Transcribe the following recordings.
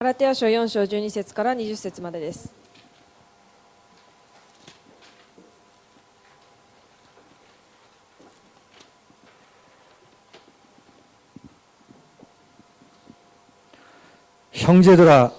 ガラテヤ書4章12節から20節までです。형제들아,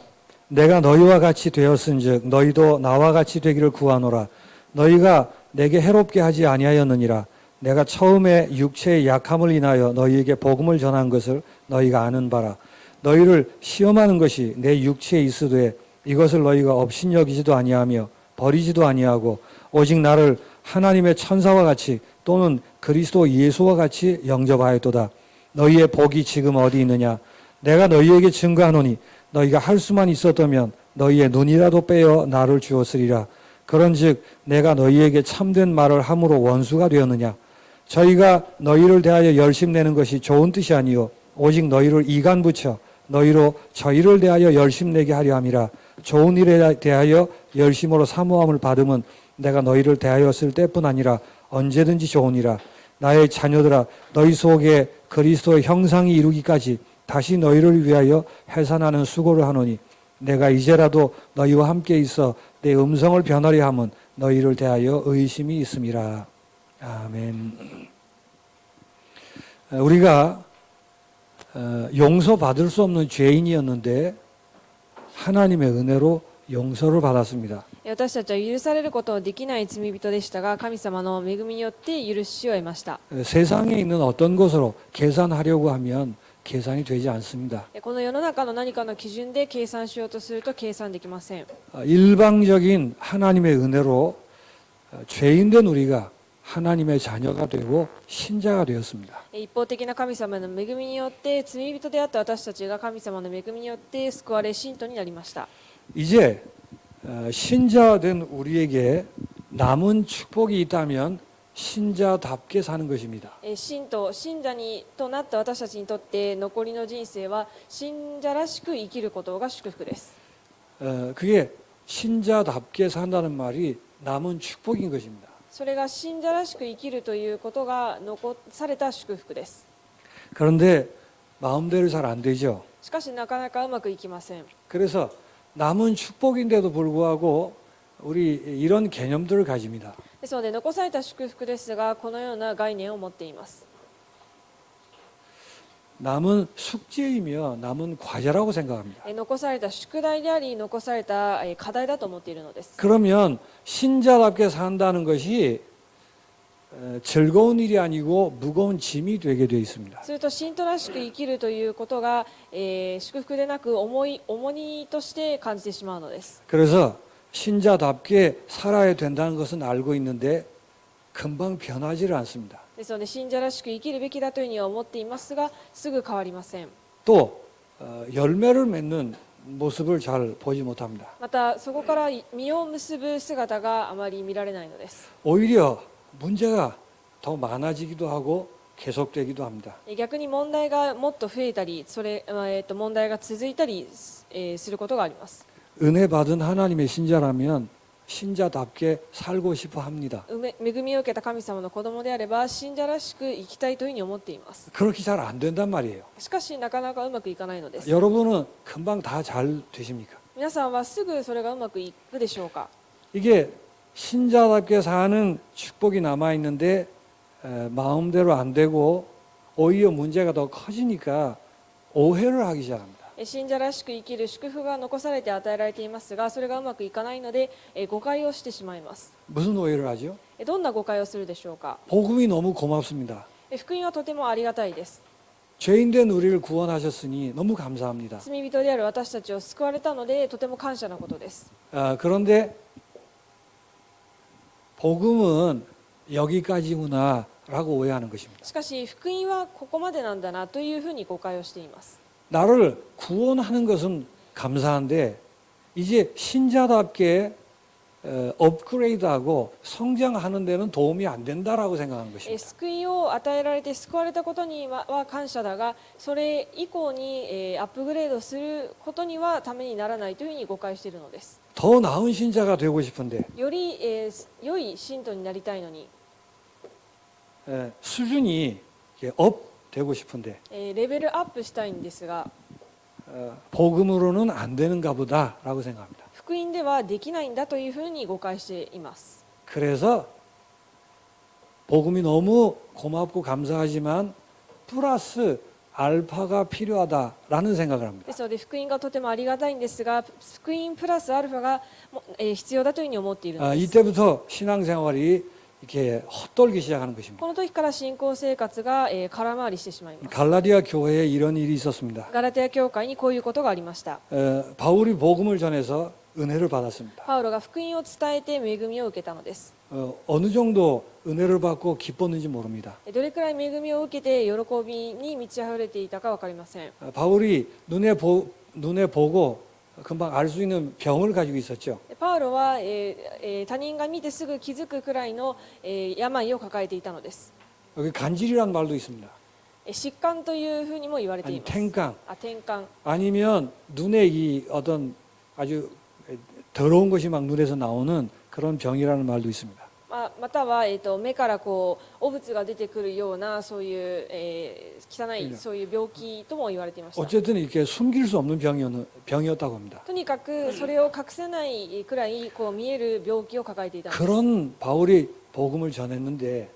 내가 너희와 같이 되었은즉 너희도 나와 같이 되기를 구하노라. 너희가 내게 해롭게 하지 아니하였느니라. 내가 처음에 육체의 약함을 인하여 너희에게 복음을 전한 것을 너희가 아는 바라. 너희를 시험하는 것이 내 육체에 있으되 이것을 너희가 업신여기지도 아니하며 버리지도 아니하고 오직 나를 하나님의 천사와 같이 또는 그리스도 예수와 같이 영접하였도다. 너희의 복이 지금 어디 있느냐? 내가 너희에게 증거하노니 너희가 할 수만 있었다면 너희의 눈이라도 빼어 나를 주었으리라. 그런즉 내가 너희에게 참된 말을 함으로 원수가 되었느냐? 저희가 너희를 대하여 열심내는 것이 좋은 뜻이 아니요 오직 너희를 이간 붙여 너희로 저희를 대하여 열심내게 하려 함이라. 좋은 일에 대하여 열심으로 사모함을 받으면 내가 너희를 대하였을 때뿐 아니라 언제든지 좋으니라. 나의 자녀들아, 너희 속에 그리스도의 형상이 이루기까지 다시 너희를 위하여 해산하는 수고를 하노니 내가 이제라도 너희와 함께 있어 내 음성을 변하려 함은 너희를 대하여 의심이 있음이라. 아멘. 우리가 용서받을 수 없는 죄인이었는데 하나님의 은혜로 용서를 받았습니다. 私たちは許されることのできない罪人でしたが、神様の恵みによって許しを得ました。 세상에 있는 어떤 것으로 계산하려고 하면 계산이 되지 않습니다. この世の中の何かの基準で計算しようとすると計算できません。 일방적인 하나님의 은혜로 죄인된 우리가 하나님의 자녀가 되고 신자가 되었습니다. 一方的な神様の恵みによって罪人であった私たちが神様の恵みによって救われ信徒になりました。 이제 신자된 우리에게 남은 축복이 있다면 신자답게 사는 것입니다. 信者にとなった私たちにとって残りの人生は信者らしく生きることが祝福です。 그게 신자답게 산다는 말이 남은 축복인 것입니다. それが信者らしく生きるということが残された祝福です。 그런데 마음대로 잘 안 되죠. しかしなかなかうまくいきません。 그래서 남은 축복인데도 불구하고 우리 이런 개념들을 가집니다. ですので残された祝福ですがこのような概念を持っています。 남은 숙제이며 남은 과제라고 생각합니다. 残された宿題であり残された課題だと思っているのです。 그러면 신자답게 산다는 것이 즐거운 일이 아니고 무거운 짐이 되게 되어 있습니다. すると信徒らしく生きるということが、祝福でなく重荷として感じてしまうのです。 그래서 신자답게 살아야 된다는 것은 알고 있는데 금방 변하지를 않습니다. ですので信者らしく生きるべきだというには思っていますがすぐ変わりません。 또 열매를 맺는 모습을 잘 보지 못합니다. またそこから実を結ぶ姿があまり見られないのです。 오히려 문제가 더 많아지기도 하고 계속되기도 합니다. 逆に問題がもっと増えたり問題が続いたり、することがあります。 은혜 받은 하나님의 신자라면 신자답게 살고 싶어 합니다. 恵みを受けた神様の子供であれば信者らしく生きたいというふうに思っています。 그렇게 잘 안 된단 말이에요. しかしなかなかうまくいかないのです。 여러분은 금방 다 잘 되십니까? 皆さんはすぐそれがうまくいくでしょうか。 이게 신자답게 사는 축복이 남아 있는데 마음대로 안 되고 오히려 문제가 더 커지니까 오해를 하기 시작합니다. 信者らしく生きる祝福が残されて与えられていますがそれがうまくいかないので誤解をしてしまいます。 무슨 오해를 하죠? どんな誤解をするでしょうか。 복음이 너무 고맙습니다. 福音はとてもありがたいです。 죄인된 우리를 구원하셨으니 너무 감사합니다. 罪人である私たちを救われたのでとても感謝なことです。 그런데 복음은 여기까지구나라고 오해하는 것입니다. しかし福音はここまでなんだなというふうに誤解をしています。 나를 구원하는 것은 감사한데 이제 신자답게 업그레이드하고 성장하는 데는 도움이 안 된다라고 생각하는 것입니다. 救いを与えられて救われたことには感謝だがそれ以降にアップグレードすることにはためにならないというふうに誤解しているのです。 더 나은 신자가 되고 싶은데 より、良い信徒になりたいのに 수준이 업 되고 싶은데 レベルアップしたいんですが 복음으로는 안 되는가 보다라고 생각합니다. 福音ではできないんだというふうに誤解しています。 그래서 복음이 너무 고맙고 감사하지만 플러스 알파가 필요하다라는 생각을 합니다. ですので福音がとてもありがたいんですが、福音プラスアルファが必要だというふうに思っているのです。 이때부터 신앙생활이 이렇게 헛돌기 시작하는 것입니다. この時から信仰生活が空回りしてしまいます。 갈라디아 교회에 이런 일이 있었습니다. ガラテヤ教会にこういうことがありました。 바울이 복음을 전해서 은혜를 받았습니다. パウロが福音を伝えて恵みを受けたのです。 어느 정도 은혜를 받고 기뻤는지 모릅니다. どれくらい恵みを受けて喜びに満ち溢れていたか分かりません。 바울이 눈에 보고 금방 알 수 있는 병을 가지고 있었죠. パウロは、他人が見てすぐ気づくくらいの、病を抱えていたのです。 여기 간질이라는 말도 있습니다. 疾患というふうにも言われてい 아니 ます。 텐강 転換 아니면 눈에 이 어떤 아주 더러운 것이 막 눈에서 나오는 그런 병이라는 말도 있습니다. または、目からこう汚物が出てくるようなそういう、汚いそういう病気とも言われていました。 어쨌든 이렇게 숨길 수 없는 병이었다고 합니다. とにかくそれを隠せないくらいこう見える病気を抱えていたんです。 그런 바울이 복음을 전했는데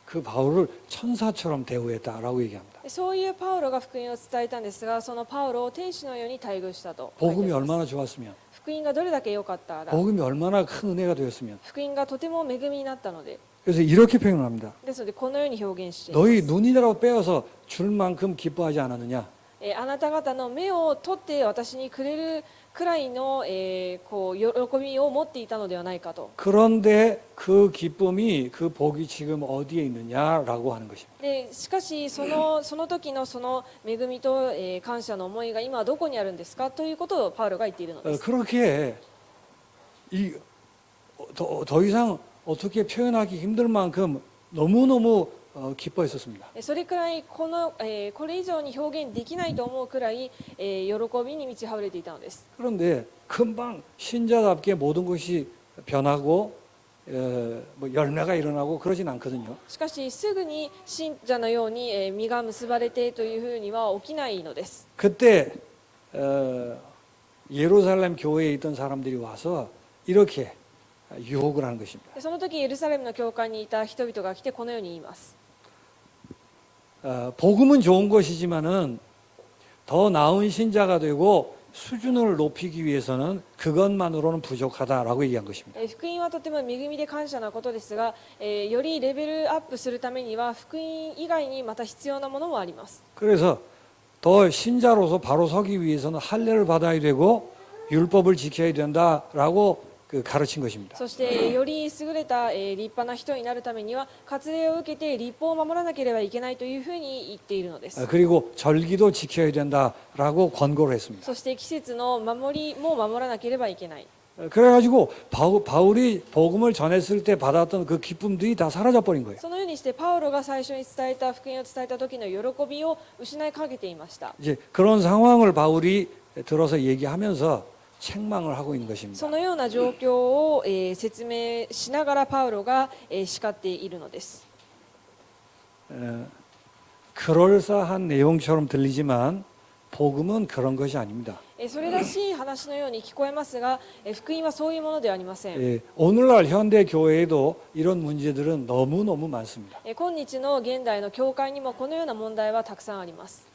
그 바울을 천사처럼 대우했다라고 얘기합니다. そういうパウロが福音を伝えたんですが、そのパウロを天使のように待遇したと書いてあ 복음이 ります。 얼마나 좋았으면 福音がどれだけ良かったら、 복음이 얼마나 큰 은혜가 되었으면 福音がとても恵みになったので、 그래서 이렇게 표현합니다. ですのでこのように表現しています。 너희 눈이라고 빼어서 줄 만큼 기뻐하지 않았느냐. あなた方の目を取って私にくれるくらいの、こう喜びを持っていたのではないかと。 그런데 그 기쁨이 그 복이 지금 어디에 있느냐라고 하는 것입니다. でしかしその時のその恵みと、感謝の思いが今どこにあるんですかということをパウロが言っているのです。 그렇게 더 이상 어떻게 표현하기 힘들 만큼 너무너무 기뻐했었습니다. それくらいこれ以上に表現できないと思うくらい、喜びに満ち溢れていたのです。 그런데 금방 신자답게 모든 것이 변하고 뭐 열매가 일어나고 그러진 않거든요. しかしすぐに信者のように、実が結ばれてというふうには起きないのです。 그때 예루살렘 교회에 있던 사람들이 와서 이렇게 유혹을 하는 것입니다. でその時エルサレムの教会にいた人々が来てこのように言います。 복음은 좋은 것이지만은 더 나은 신자가 되고 수준을 높이기 위해서는 그것만으로는 부족하다라고 얘기한 것입니다. 福音はとても恵みで感謝なことですが、よりレベルアップするためには福音以外にまた必要なものもあります。 그래서 더 신자로서 바로 서기 위해서는 할례를 받아야 되고 율법을 지켜야 된다라고 가르친 것입니다. そしてより優れた、立派な人になるためには割礼を受けて立法を守らなければいけないというふうに言っているのです。 그리고 절기도 지켜야 된다라고 권고를 했습니다. そして季節の守りも守らなければいけない。 그래가지고 바울이 복음을 전했을 때 받았던 그 기쁨들이 다 사라져 버린 거예요. そのようにしてパウロが最初に伝えた福音を伝えた時の喜びを失いかけていました。 이제 그런 상황을 바울이 들어서 얘기하면서 책망을 하고 있는 것입니다. そのような状況を、説明しながらパウロが、叱っているのです。 그럴싸한 내용처럼 들리지만 복음은 그런 것이 아닙니다. それらしい話のように聞こえますが、福音はそういうものではありません。 오늘날 현대 교회에도 이런 문제들은 너무너무 많습니다. 今日の現代の教会にもこのような問題はたくさんあります。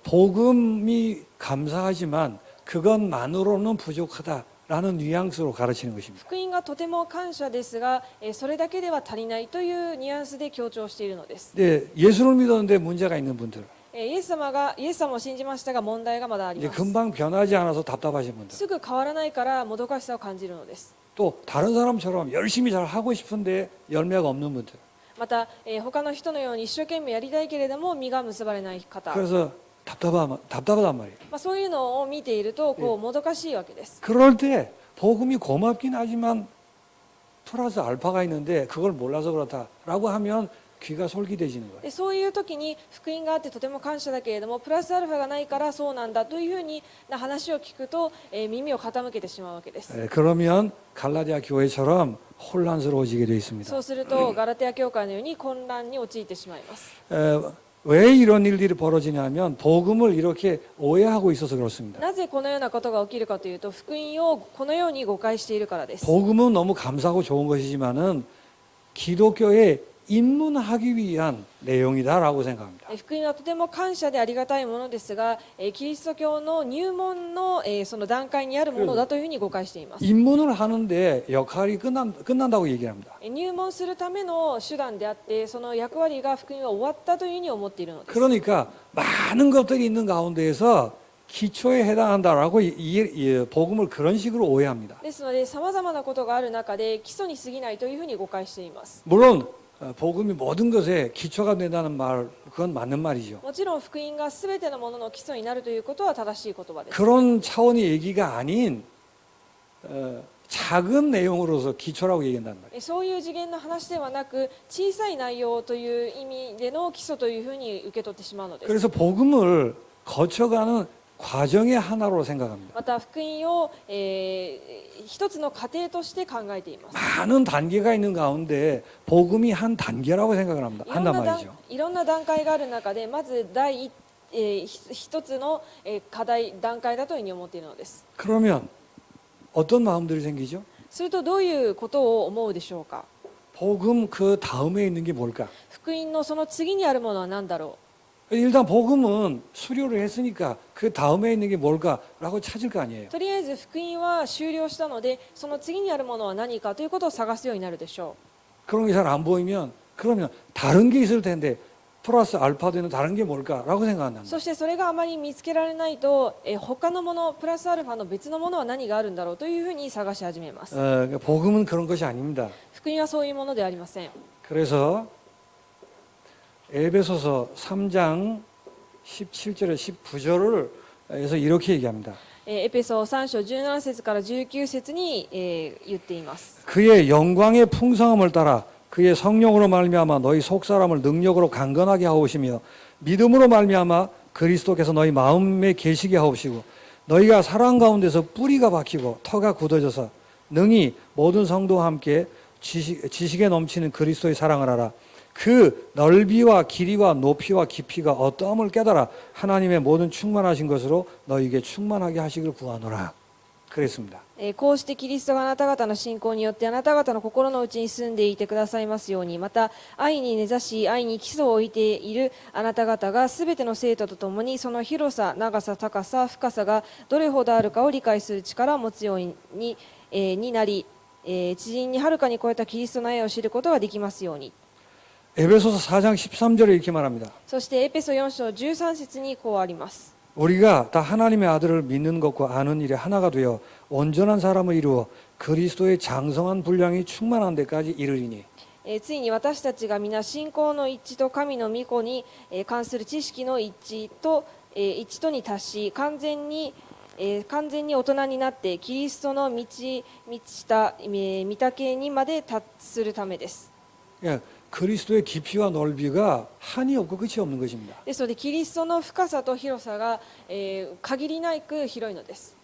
복음이 감사하지만 그것만으로는 부족하다라는 뉘앙스로 가르치는 것입니다. 福音がとても感謝ですが、それだけでは足りないというニュアンスで強調しているのです。 네, 예수를 믿었는데 문제가 있는 분들, イエス様を信じましたが問題がまだあり 이제 ます。 금방 변하지 않아서 답답하신 분들, すぐ変わらないからもどかしさを感じるのです。 또 다른 사람처럼 열심히 잘 하고 싶은데 열매가 없는 분들. また、他の人のように一生懸命やりたいけれども実が結ばれない方、 그래서 답답하단 말이에요. そういうのを見ているとこうもどかしいわけです。 그럴 때 복음이 고맙긴 하지만 플러스 알파가 있는데 그걸 몰라서 그렇다라고 하면 귀가 솔깃해지는 거예요. でそういう時に福音があってとても感謝だけれどもプラスアルファがないからそうなんだというふうにな話を聞くと、耳を傾けてしまうわけです。 그러면 갈라디아 교회처럼 혼란스러워지게 되어 있습니다. そうするとガラテヤ教会のように混乱に陥ってしまいます。왜 이런 일들이 벌어지냐면 복음을 이렇게 오해하고 있어서 그렇습니다. なぜこのようなことが起きるかというと、福音をこのように誤解しているからです。 복음은 너무 감사하고 좋은 것이지만은 기독교에 입문하기 위한 내용이다라고 생각합니다. 福音はとても感謝でありがたいものですが、キリスト教の入門のその段階にあるものだというふうに誤解しています。 입문을 하는데 역할이 끝난다고 얘기합니다. 入門するための手段であって、その役割が福音は終わったというふうに思っているのです。 그러니까 많은 것들이 있는 가운데에서 기초에 해당한다라고 복음을 그런 식으로 오해합니다. ですので、さまざまなことがある中で基礎に過ぎないというふうに誤解しています。 물론 복음이 모든 것에 기초가 된다는 말 그건 맞는 말이죠. もちろん福音がすべてのものの基礎になるということは正しい言葉です。 그런 차원의 얘기가 아닌 작은 내용으로서 기초라고 얘기한다는 말이에요. そういう次元の話ではなく、小さい内容という意味での基礎というふうに受け取ってしまうのです。 그래서 복음을 거쳐가는 과정의 하나로 생각합니다. また福音を、一つの過程として考えています。 많은 단계가 있는 가운데 복음이 한 단계라고 생각을 합니다. いろんな 한단 段 말이죠. いろんな段階がある中で、まず第一、一つの課題段階だというふうに思っているのです。 그러면 어떤 마음들이 생기죠? するとどういうことを思うでしょうか。 복음 그 다음에 있는 게 뭘까? 福音のその次にあるものは何だろ 일단 복음은 수료를 했으니까 그 다음에 있는 게 뭘까라고 찾을 거 아니에요. う。とりあえず福音は終了したので、その次にあるものは何かということを探すようになるでしょ 그런 게 잘 안 보이면 그러면 다른 게 있을 텐데 플러스 알파 되는 다른 게 뭘까라고 생각한다. う。そしてそれがあまり見つけられないと、他のものプラスアルファの別のものは何があるんだろうというふうに探し始めます。 복음은 그런 것이 아닙니다. 福音はそういうものではありません。 그래서 에베소서 3장 17절에 19절을 에서 이렇게 얘기합니다. エペソ3章17節から19節に、言っています。 그의 영광의 풍성함을 따라 그의 성령으로 말미암아 너희 속사람을 능력으로 강건하게 하오시며 믿음으로 말미암아 그리스도께서 너희 마음에 계시게 하옵시고 너희가 사랑 가운데서 뿌리가 박히고 터가 굳어져서 능히 모든 성도와 함께 지식에 넘치는 그리스도의 사랑을 알아 그 넓이와 길이와 높이와 깊이가 어떠함을 깨달아 하나님의 모든 충만하신 것으로 너희에게 충만하게 하시기를 구하노라 그랬습니다. こうしてキリストがあなた方の信仰によってあなた方の心の内に住んでいてくださいますように、また愛に根ざし愛に基礎を置いているあなた方がすべての生徒とともにその広さ、長さ、高さ、深さがどれほどあるかを理解する力を持つように、なり、知人にはるかに超えたキリストの愛を知ることができますように。 에베소서 4장 13절에 이렇게 말합니다. そしてエペソ4章13節にこうあります。 우리가 다 하나님의 아들을 믿는 것과 아는 일에 하나가 되어 온전한 사람을 이루어 그리스도의 장성한 분량이 충만한 데까지 이르리니 ついに私たちが皆信仰の一致と神の御子に関する知識の一致とに達し完全に大人になってキリストの満ちた御丈にまで達するためです。 그리스도의 깊이와 넓이가 한이 없고 끝이 없는 것입니다. ですのでキリストの深さと広さが、限りなく広いのです。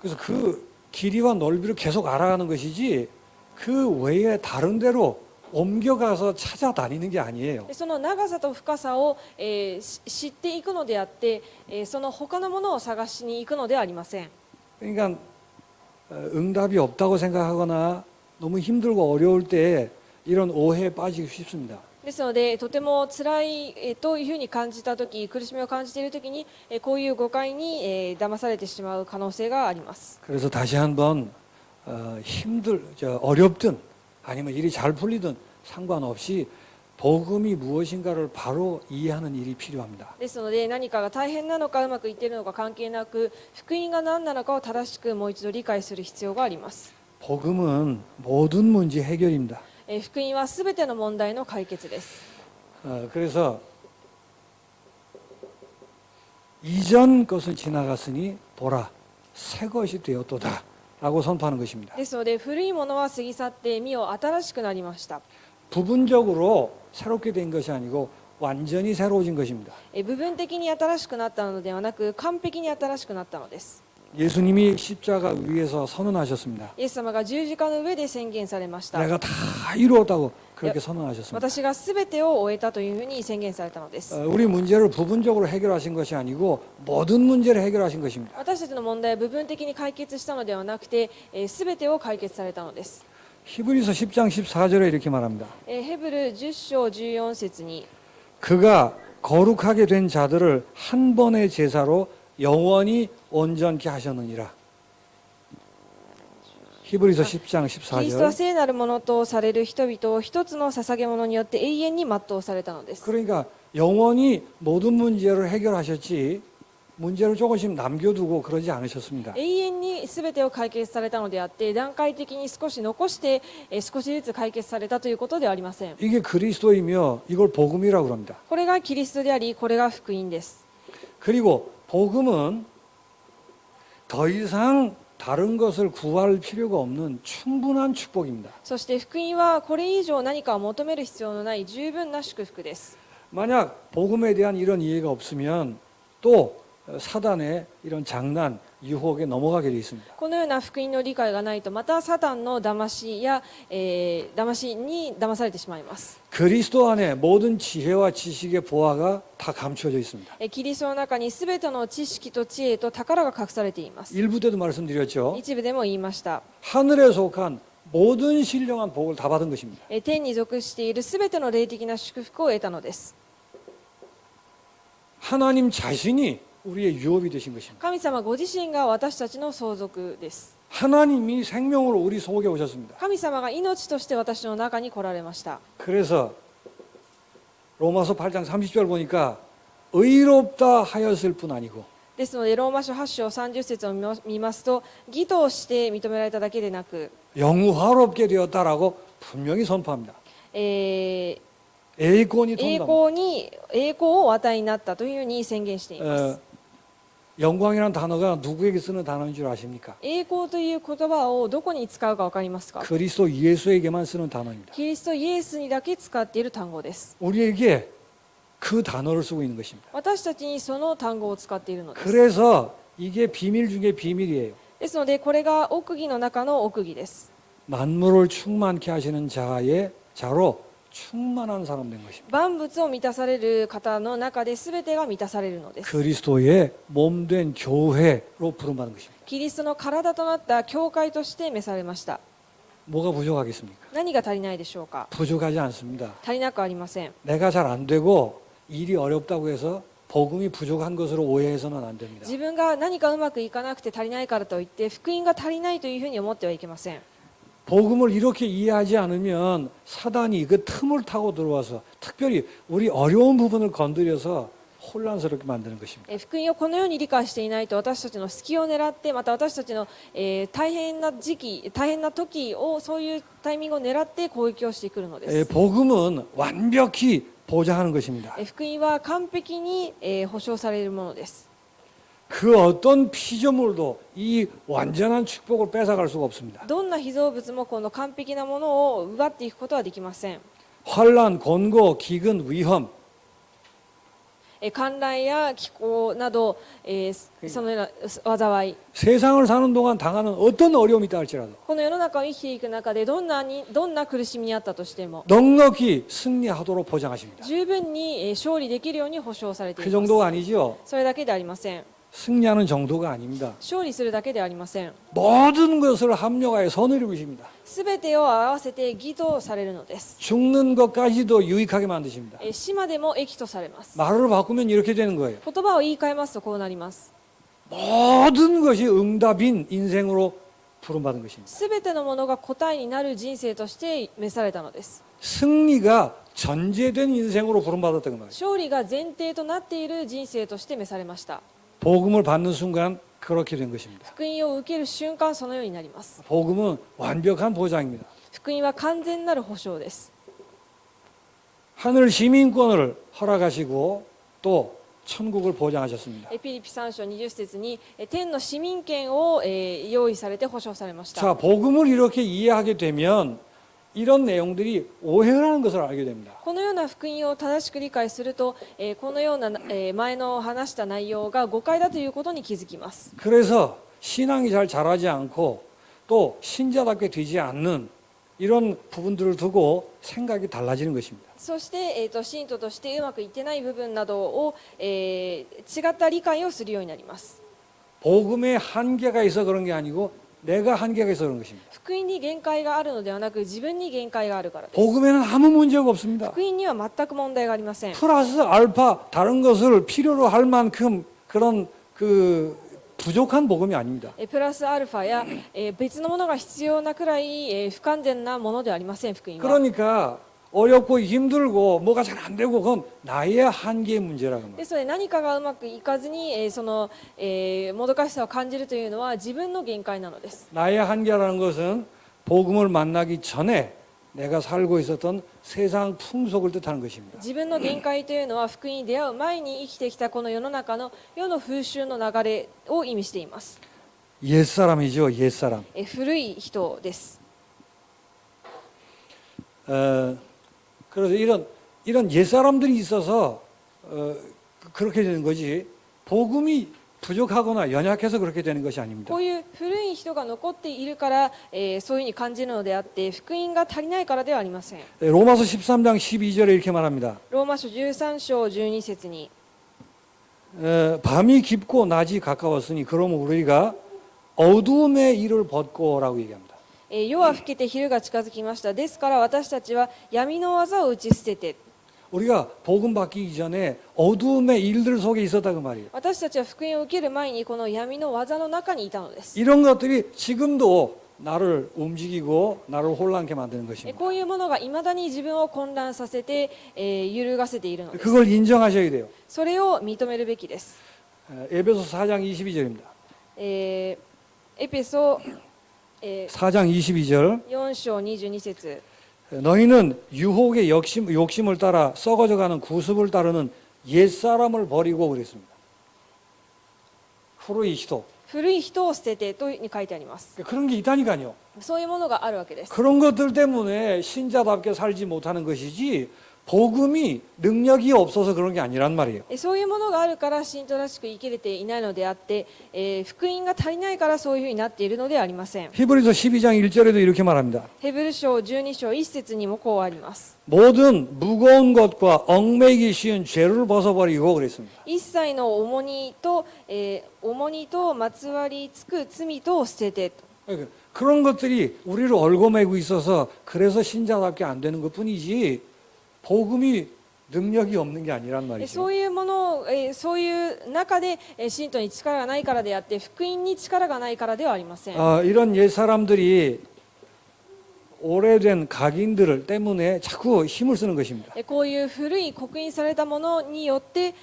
그래서 그 길이와 넓이를 계속 알아가는 것이지 그 외에 다른 데로 옮겨가서 찾아다니는 게 아니에요. その長さと深さを、知っていくのであって、その他のものを探しに行くのではありません。 그러니까 응답이 없다고 생각하거나 너무 힘들고 어려울 때 이런 오해에 빠지기 쉽습니다. ですのでとても辛い、というふうに感じたとき、苦しみを感じているときに、こういう誤解に、騙されてしまう可能性があります。 그래서 다시 한번 어렵든 아니면 일이 잘 풀리든 상관없이 복음이 무엇인가를 바로 이해하는 일이 필요합니다. ですので何かが大変なのかうまくいっているのか関係なく、福音が何なのかを正しくもう一度理解する必要があります。 복음은 모든 문제 해결입니다. 福音はすべての問題の解決です。 그래서 이전 것은 지나갔으니 보라 새 것이 되었도다 라고 선포하는 것입니다. ですので古いものは過ぎ去って見よ新しくなりました。 부분적으로 새롭게 된 것이 아니고 완전히 새로워진 것입니다. 部分的に新しくなったのではなく完璧に新しくなったのです。 예수님이 십자가 위에서 선언하셨습니다. イエス様が十字架の上で宣言されました。 내가 다 이루었다고 그렇게 선언하셨습니다. 私が全てを終えたというふうに宣言されたのです。 우리 문제를 부분적으로 해결하신 것이 아니고 모든 문제를 해결하신 것입니다. 私たちの問題を部分的に解決したのではなくて、全てを解決されたのです。 히브리서 10장 14절에 이렇게 말합니다. ヘブル10章14節に 그가 거룩하게 된 자들을 한 번의 제사로 영원히 온전케 하셨느니라. 히브리서 10장 キリストは 14절. 聖なるものとされる人々を一つの捧げ物によって永遠に全うされたのです。 그러니까 영원히 모든 문제를 해결하셨지 문제를 조금씩 남겨두고 그러지 않으셨습니다. 永遠に全てを解決されたのであって、段階的に少し残して、少しずつ解決されたということではありません。 이게 그리스도이며 이걸 복음이라고 그럽니다. これがキリストであり、これが福音です。 그리고 복음은 더 이상 다른 것을 구할 필요가 없는 충분한 축복입니다. そして福音はこれ以上何かを求める必要のない十分な祝福です。 만약 복음에 대한 이런 이해가 없으면 또 사단의 이런 장난, 유혹에 넘어가게 되어 있습니다. このような福音の理解がないと、またサタンの騙しや、騙しに騙されてしまいます。 그리스도 안에 모든 지혜와 지식의 보화가 다 감춰져 있습니다. キリストの中に全ての知識と知恵と宝が隠されています。 일부 때도 말씀드렸죠. 一部でも言いました。 하늘에 속한 모든 신령한 복을 다 받은 것입니다. 天に属している全ての霊的な祝福を得たのです。 하나님 자신이 우리의 유업이 되신 것입니다. 神様ご自身が私たちの相続です。 하나님이 생명으로 우리 속에 오셨습니다. 神様が命として私の中に来られました。 그래서 로마서 8장 30절 보니까 의롭다 하였을 뿐 아니고 ですのでローマ書8章30節を見ますと、義として認められただけでなく、 영화롭게 되었다라고 분명히 선포합니다. 栄 栄光に富んだ。光をお与えになったというふうに宣言しています。 영광이라는 단어가 누구에게 쓰는 단어인 줄 아십니까? 栄光という言葉をどこに使うか分かりますか？ 그리스도 예수에게만 쓰는 단어입니다. キリストイエスにだけ使っている単語です。 우리에게 그 단어를 쓰고 있는 것입니다. 私たちにその単語を使っているのです。 그래서 이게 비밀 중에 비밀이에요. ですのでこれが奥義の中の奥義です。 만물을 충만케 하시는 자로 충만한 사람 된 것입니다. 万物を満たされる方の中で全てが満たされるのです。 그리스도의 몸된 교회로 부름받은 것입니다. キリストの体となった教会として召されました。 뭐가 부족하겠습니까? 何が足りないでしょうか？ 부족하지 않습니다. 足りなくありません。 내가 잘 안 되고 일이 어렵다고 해서 복음이 부족한 것으로 오해해서는 안 됩니다. 自分が何かうまくいかなくて足りないからといって福音が足りないというふうに思ってはいけません。 복음을 이렇게 이해하지 않으면 사단이 그 틈을 타고 들어와서 특별히 우리 어려운 부분을 건드려서 혼란스럽게 만드는 것입니다. 福音をこのように理解していないと、私たちの隙を狙って、また私たちの、大変な時期、大変な時を、そういうタイミングを狙って攻撃をしてくるのです。 복음은 완벽히 보장하는 것입니다. 福音は完璧に、保証されるものです。 그 어떤 피조물도 이 완전한 축복을 뺏어갈 수가 없습니다. どんな被造物もこの完璧なものを奪っていくことはできません。 환란, 곤고, 기근, 위험 観覧や気候など、そのような災い、 세상을 사는 동안 당하는 어떤 어려움이 있다 할지라도 この世の中を生きていく中でどんな苦しみにあったとしても 넉넉히 승리하도록 보장하십니다. 十分に勝利できるように保証されてい 그 ます。 정도가 아니죠. それだけではありません。 승리하는 정도가 아닙니다. 勝利するだけではありません。 모든 것을 합력하여 선을 이루십니다. すべてを合わせて義とされるのです。 죽는 것까지도 유익하게 만드십니다. 死までも益とされます。 말을 바꾸면 이렇게 되는 거예요. 言葉を言い換えますとこうなります。 모든 것이 응답인 인생으로 부름받은 것입니다. すべてのものが答えになる人生として召されたのです。 승리가 전제된 인생으로 부름받았던 거예요. 勝利が前提となっている人生として召されました。 복음을 받는 순간 그렇게 된 것입니다. 福音を受ける瞬間そのようになります。 복음은 완벽한 보장입니다. 福音は完全なる保証です。 하늘 시민권을 허락하시고 또 천국을 보장하셨습니다. ピリピ3章20節に天の市民権を用意されて保証されました。 자, 복음을 이렇게 이해하게 되면 이런 내용들이 오해라는 것을 알게 됩니다. このような福音を正しく理解すると、このような、前の話した内容が誤解だということに気づきます。 그래서 신앙이 잘 자라지 않고 또 신자답게 되지 않는 이런 부분들을 두고 생각이 달라지는 것입니다. そして、信徒としてうまくいってない部分などを、違った理解をするようになります。 복음에 한계가 있어 그런 게 아니고 내가 한계가 있어 그런 것입니다. 福音に限界があるのではなく自分に限界があるからです。 복음에는 아무 문제가 없습니다. 福音には全く問題がありません。 플러스 알파 다른 것을 필요로 할 만큼 그런 부족한 복음이 아닙니다. プラスアルファや、別のものが必要なくらい、不完全なものではありません。福音は 그러니까 어렵고 힘들고 뭐가 잘 안 되고 그건 나의 한계의 문제라는 거예요. ですので何かがうまくいかずに、もどかしさを感じるというのは自分の限界なのです。 나의 한계라는 것은 복음을 만나기 전에 내가 살고 있었던 세상 풍속을 뜻하는 것입니다. 自分の限界というのは福音に出会う前に生きてきたこの世の中の世の風習の流れを意味しています。 옛사람이죠, 옛사람. 古い人です。 그래서 이런 옛사람들이 있어서 그렇게 되는 거지 복음이 부족하거나 연약해서 그렇게 되는 것이 아닙니다. こういう古い人が残っているから、そういうふうに感じるのであって福音が足りないからではありません。 로마서 13장 12절에 이렇게 말합니다. ローマ書13章12節に 밤이 깊고 낮이 가까웠으니 그러면 우리가 어두움의 일을 벗고라고 얘기합니다. 夜は更けて昼が近づきました。ですから私たちは闇の技を打ち捨てて 우리가 복음 받기 이전에 어두움의 일들 속에 있었다 그 말이에요. 私たちは福音を受ける前にこの闇の技の中にいたのです。 이런 것들이 지금도 나를 움직이고 나를 혼란케 만드는 것입니다. こういうものがいまだに自分を混乱させて、揺るがせているのです。 그걸 인정하셔야 돼요. それを認めるべきです。 에베소 4장 22절입니다. エペソ、4장 22절 4章22節 너희는 유혹의 욕심을 따라 썩어져가는 구습을 따르는 옛사람을 버리고 그랬습니다. 후루이 히도 古い人を捨ててとに書いてあります。 그런 게 있다니까요. そういうものがあるわけです。 그런 것들 때문에 신자답게 살지 못하는 것이지 복음이 능력이 없어서 그런 게 아니란 말이에요. そういうものがあるから信徒らしく生きれていないのであって、福音が足りないからそういうふうになっているのではありません。 히브리서 12장 1절에도 이렇게 말합니다. ヘブル書12章1節にもこうあります。 모든 무거운 것과 얽매이기 쉬운 죄를 벗어버리고 그랬습니다. 一切の重荷とまつわりつく罪と捨てて。 그러니까 그런 것들이 우리를 얽어매고 있어서 그래서 신자답게 안 되는 것뿐이지 복음이 능력이 없는 게 아니란 そ 말이죠. ういうもの、そういう中で信徒に力がないからであって福音に力がないからではありません。 이런 옛 사람들이 오래된 각인들 때문에 자꾸 힘을 쓰는 것입니다. こういう古い刻印されたものによって、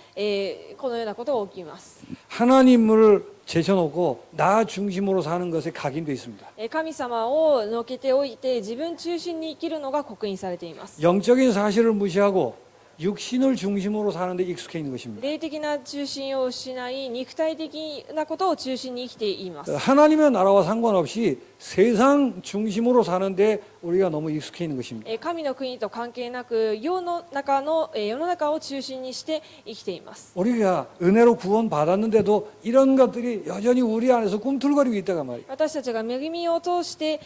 このようなことが起きます。 하나님을 제쳐놓고 나 중심으로 사는 것에 각인되어 있습니다. 神様をのけておいて自分中心に生きるのが刻印されています。 영적인 사실을 무시하고 육신을 중심으로 사는데 익숙해 있는 것입니다. 霊的な中心を失い肉体的なことを中心に生きています。 하나님의 나라와 상관없이 세상 중심으로 사는데 우리가 너무 익숙해 있는 것입니다. 神の国と関係なく世の中を中心にして生きています。 우리가 은혜로 구원 받았는데도 이런 것들이 여전히 우리 안에서 꿈틀거리고 있다가 말이에요. 私たちが恵みを通して、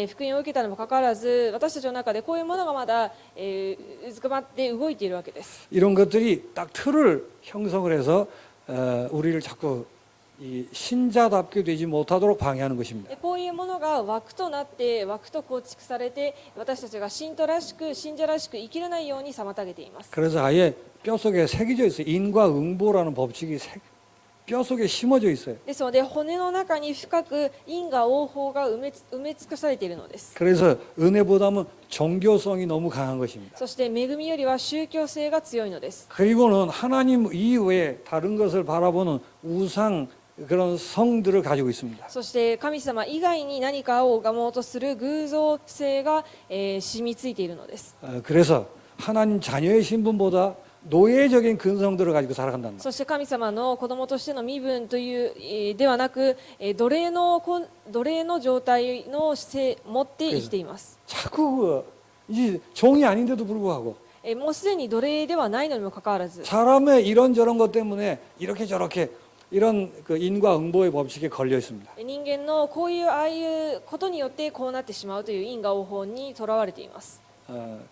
福音を受けたにもかかわらず私たちの中でこういうものがまだ、うずくまって動いているわけです。 이런 것들이 딱 틀을 형성을 해서 우리를 자꾸 이 신자답게 되지 못하도록 방해하는 것입니다. こういうものが枠となって枠と構築されて私たちが信者らしく生きれないように妨げています。 그래서 아예 뼈속에 새겨져 있어요. 인과응보라는 법칙이 뼈속에 심어져 있어요. ですので骨の中に深く因果応報が埋め尽くされているのです。 그래서 은혜보다는 종교성이 너무 강한 것입니다. そして恵みよりは宗教性が強いのです。 그리고는 하나님 이외에 다른 것을 바라보는 우상 그런 성들을 가지고 있습니다. そして神様以外に何かを拝もうとする偶像性が、染みついているのです。 그래서 하나님 자녀의 신분보다 노예적인 근성들을 가지고 살아간다는 거예요. そして神様の子供としての身分という、ではなく、奴隷の状態の姿勢を持って生きています。 자꾸 이제 종이 아닌데도 불구하고 もうすでに奴隷ではないのにもかかわらず 사람의 이런저런 것 때문에 이렇게 저렇게 이런 그 인과응보의 법칙에 걸려 있습니다. 人間のこういうああいうことによってこうなってしまうという因果応報にとらわれています。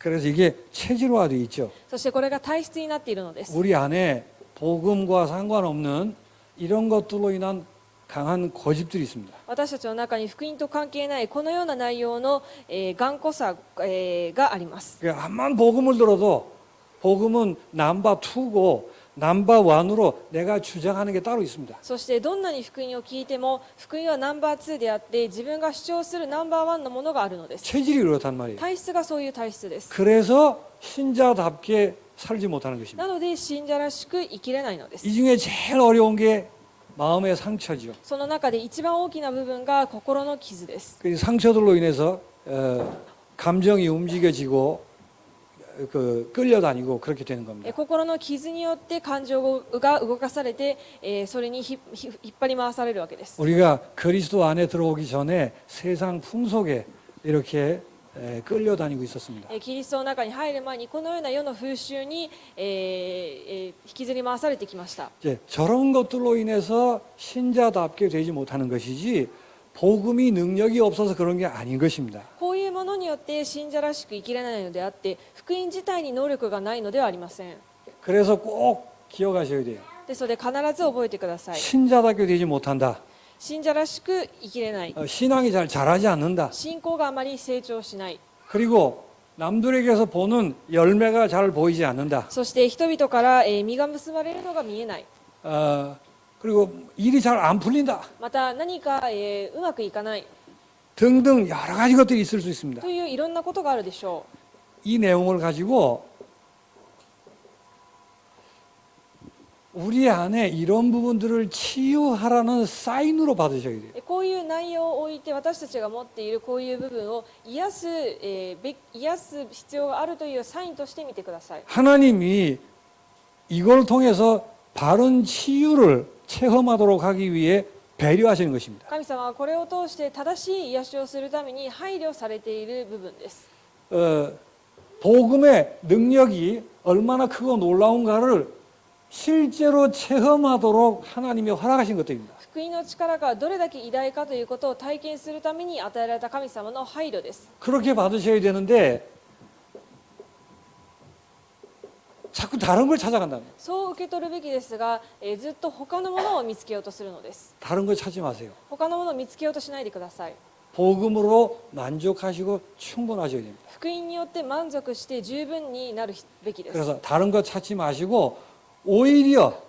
그래서 이게 체질화되어 있죠. そしてこれが体質になっているのです。 우리 안에 복음과 상관없는 이런 것들로 인한 강한 고집들이 있습니다. 私たちの中に福音と関係ないこのような内容の、頑固さ、があります。 암만 복음을 들어도 복음은 넘버 2고 넘버 1으로 내가 주장하는 게 따로 있습니다. そしてどんなに福音を聞いても福音はナンバー2であって自分が主張するナンバー1のものがあるのです。 체질이 그렇단 말이에요. 体質がそういう体質です。 그래서 신자답게 살지 못하는 것입니다. なので信者らしく生きれないのです。 이 중에 제일 어려운 게 마음의 상처죠. その中で一番大きな部分が心の傷です。 그 상처들로 인해서 감정이 움직여지고 끌려다니고 그렇게 되는 겁니다. 心の傷によって感情が動かされて、それに引っ張り回されるわけです。 우리가 그리스도 안에 들어오기 전에 세상 풍속에 이렇게 끌려다니고 있었습니다. キリストの中に入る前にこのような世の風習に、引きずり回されてきました。 이제 저런 것들로 인해서 신자답게 되지 못하는 것이지 복음이 능력이 없어서 그런 게 아닌 것입니다. こういうものによって信者らしく生きれないのであって福音自体に能力がないのではありません。 그래서 꼭 기억하셔야 돼요. ですので必ず覚えてください。 신자답게 되지 못한다. 信者らしく生きれない。 신앙이 잘 자라지 않는다. 信仰があまり成長しない。 그리고 남들에게서 보는 열매가 잘 보이지 않는다. そして人々から、実が結ばれるのが見えない。 그리고 일이 잘 안 풀린다. また何か、うまくいかない 등등 여러 가지 것들이 있을 수 있습니다. といういろんなことがあるでしょ 이 내용을 가지고 우리 안에 이런 부분들을 치유하라는 사인으로 받으셔야 돼요. う。こういう内容を置いて私たちが持っているこういう部分を癒す必要があるというサインとして見てください。 하나님이 이걸 통해서 바른 치유를 체험하도록 하기 위해 배려하시는 것입니다. 神様はこれを通して正しい癒しをするために配慮されている部分です。 복음의 능력이 얼마나 크고 놀라운가를 실제로 체험하도록 하나님이 허락하신 것들입니다. 福音の力がどれだけ偉大かということを体験するために与えられた神様の配慮です。 그렇게 받으셔야 되는데 자꾸 다른 걸 찾아간다는 거예요. そう受け取るべきですが、ずっと他のものを見つけようとするのです。 다른 걸 찾지 마세요. 他のものを見つけようとしないでください。 복음으로 만족하시고 충분하셔야 됩니다. 福音によって満足して十分になるべきです。 그래서 다른 거 찾지 마시고 오히려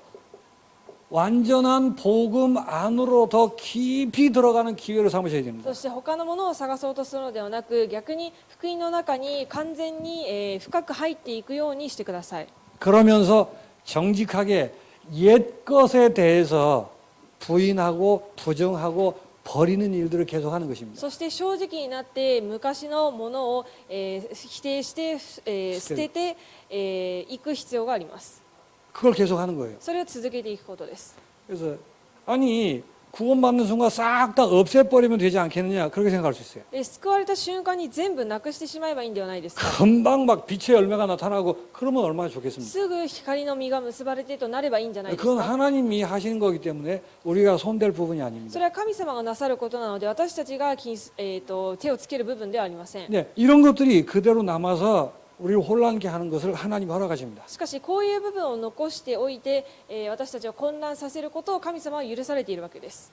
완전한 복음 안으로 더 깊이 들어가는 기회를 삼으셔야 됩니다. そして他のものを探そうとするのではなく逆に福音の中に完全に、深く入っていくようにしてください。 그러면서 정직하게 옛 것에 대해서 부인하고 부정하고 버리는 일들을 계속하는 것입니다. そして正直になって昔のものを、否定して、捨てていく必要があります。 그걸 계속하는 거예요. それを続けていくことです。 그래서 아니 구원받는 순간 싹 다 없애버리면 되지 않겠느냐 그렇게 생각할 수 있어요. 救われた瞬間に全部なくしてしまえばいいんではないですか。 금방 막 빛의 열매가 나타나고 그러면 얼마나 좋겠습니까? すぐ光の実が結ばれてとなればいいんじゃないです 그건 か。 하나님이 하시는 거기 때문에 우리가 손댈 부분이 そ 아닙니다. れは神様がなさることなので私たちが手をつける部分ではありません。 네, 이런 것들이 그대로 남아서 우리를 혼란케 하는 것을 하나님이 허락하십니다. しかしこういう部分を残しておいて、私たちを混乱させることを神様は許されているわけです。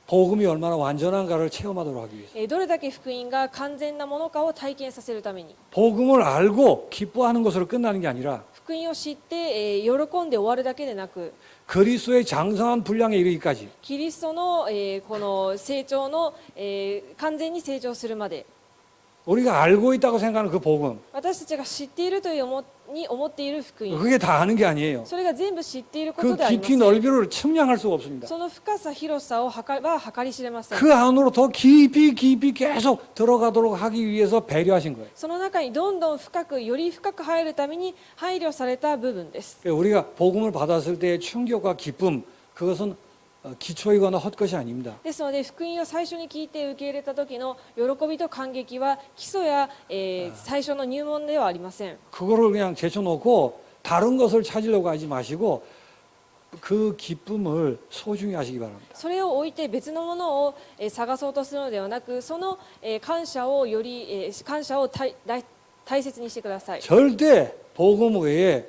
복음이 얼마나 완전한가를 체험하도록 하기 위해서. どれだけ福音が完全なものかを体験させるために 복음을 알고 기뻐하는 것으로 끝나는 게 아니라 福音を知って、喜んで終わるだけでなく 그리스도의 장성한 분량에 이르기까지 キリストの、この成長の、完全に成長するまで 우리가 알고 있다고 생각하는 그 복음 私たちが知っているという思っている福音 그게 다 아는 게 아니에요. それが全部知っていること 그 ではありませ 깊이 ん。 넓이를 측량할 수가 없습니다. その深さ広さを計り知れません。 그 안으로 더 깊이 계속 들어가도록 하기 위해서 배려하신 거예요. その中にどんどん深くより深く入るために配慮された部分です。 우리가 복음을 받았을 때의 충격과 기쁨 그것은 기초이거나 헛것이 아닙니다. ですので福音を最初に聞いて受け入れた時の喜びと感激は基礎や、最初の入門ではありません。 그거를 그냥 제쳐놓고 다른 것을 찾으려고 하지 마시고 그 기쁨을 소중히 하시기 바랍니다. それを置いて別のものを探そうとするのではなく、その感謝をより感謝を大切にしてください。 절대 복음 외에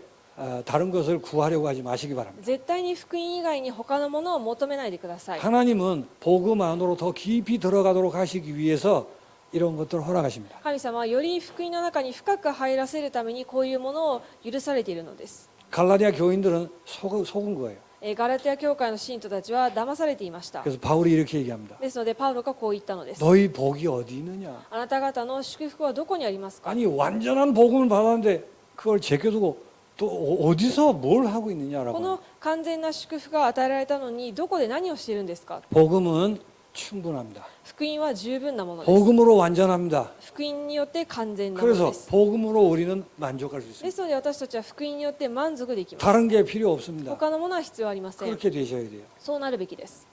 다른 것을 구하려고 하지 마시기 바랍니다. 絶対に福音以外に他のものを求めないでください。 하나님은 복음 안으로 더 깊이 들어가도록 하시기 위해서 이런 것들을 허락하십니다. 神様はより福音の中に深く入らせるためにこういうものを許されているのです。 갈라디아 교인들은 속은 거예요. ガラテヤ教会の信徒たちは騙されていました。 그래서 바울이 이렇게 얘기합니다. ですのでパウロがこう言ったのです。 너희 복이 어디 있느냐? あなた方の祝福はどこにありますか？ 아니 완전한 복음을 받았는데 그걸 제껴두고 또 어디서 뭘 하고 こ 있느냐라고. の完全な祝福が与えられたのにどこで何をしているんですか？ 복음은 충분합니다. 福音は十分なものです。 복음으로 완전합니다. 福音によって完全なもの 그래서 です。 복음으로 우리는 만족할 수 で 있습니다. すので私たちは福音によって満足できます。 다른 게 필요 없습니다. 他のものは必要ありません。 그렇게 되셔야 돼요. そうなるべきです。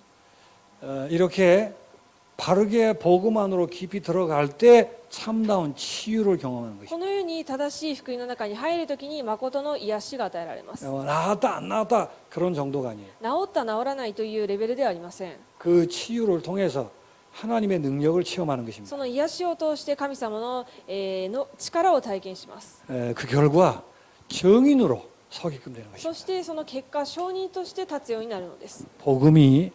이렇게 바르게 복음 안으로 깊이 들어갈 때 참다운 치유를 경험하는 こ 것입니다. のように正しい福音の中に入るときに誠の癒しが与えられます。 나았다 안 나았다 그런 정도가 아니에요. 治った治らないというレベルではありません。 그 치유를 통해서 하나님의 능력을 체험하는 것입니다. その癒しを通して神様の力を体験します。 그 결과 정인으로 서게끔 되는 것입니다. そしてその結果、証人として立つようになるのです。 복음이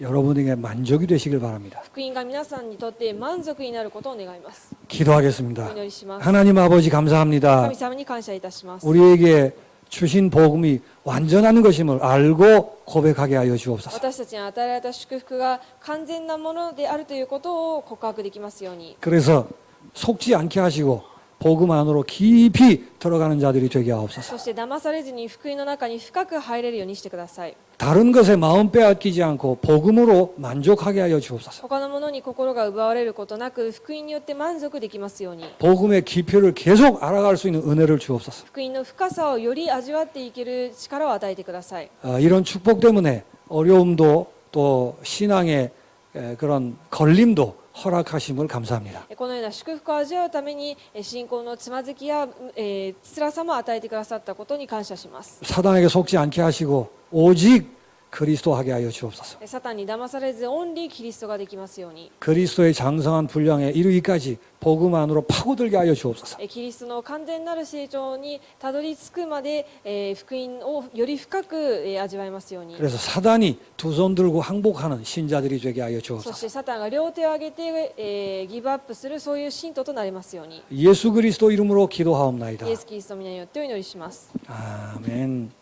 여러분에게 만족이 되시길 바랍니다. 福音が皆さんにとって満足になることを願います。 기도하겠습니다. お祈りします。 하나님 아버지 감사합니다. 神様に感謝いたします。 우리에게 주신 복음이 완전한 것임을 알고 고백하게 하여 주옵소서. 私たちに与えられた祝福が完全なものであるということを告白できますように。 그래서 속지 않게 하시고 복음 안으로 깊이 들어가는 자들이 되게 하옵소서. そして騙されずに福音の中に深く入れるようにしてください。 다른 것에 마음 빼앗기지 않고 복음으로 만족하게 하여 주옵소서. 他のものに心が奪われることなく福音によって満足できますように。 복음의 깊이를 계속 알아갈 수 있는 은혜를 주옵소서. 福音の深さをより味わっていける力を与えてください。 이런 축복 때문에 어려움도 또 신앙의 그런 걸림도 허락하심을 감사합니다. このような祝福を味わうために信仰のつまずきや辛さも与えてくださったことに感謝します。 사단에게 속지 않게 하시고 오직 그리스도 하게 하여 주옵소서. サタンに騙されずオンリーキリストができますように。 그리스도의 장성한 분량에 이르기까지 복음 안으로 파고들게 하여 주옵소서. キリストの完全なる成長にたどり着くまで福音をより深く味わいますように。 그래서 사단이 두 손 들고 항복하는 신자들이 되게 하여 そし 주옵소서. てサタンが両手を上げてギブアップするそういう信徒となりますように。 예수 그리스도 이름으로 기도하옵나이다. イエス・キリストの皆によってお祈りします。 아멘.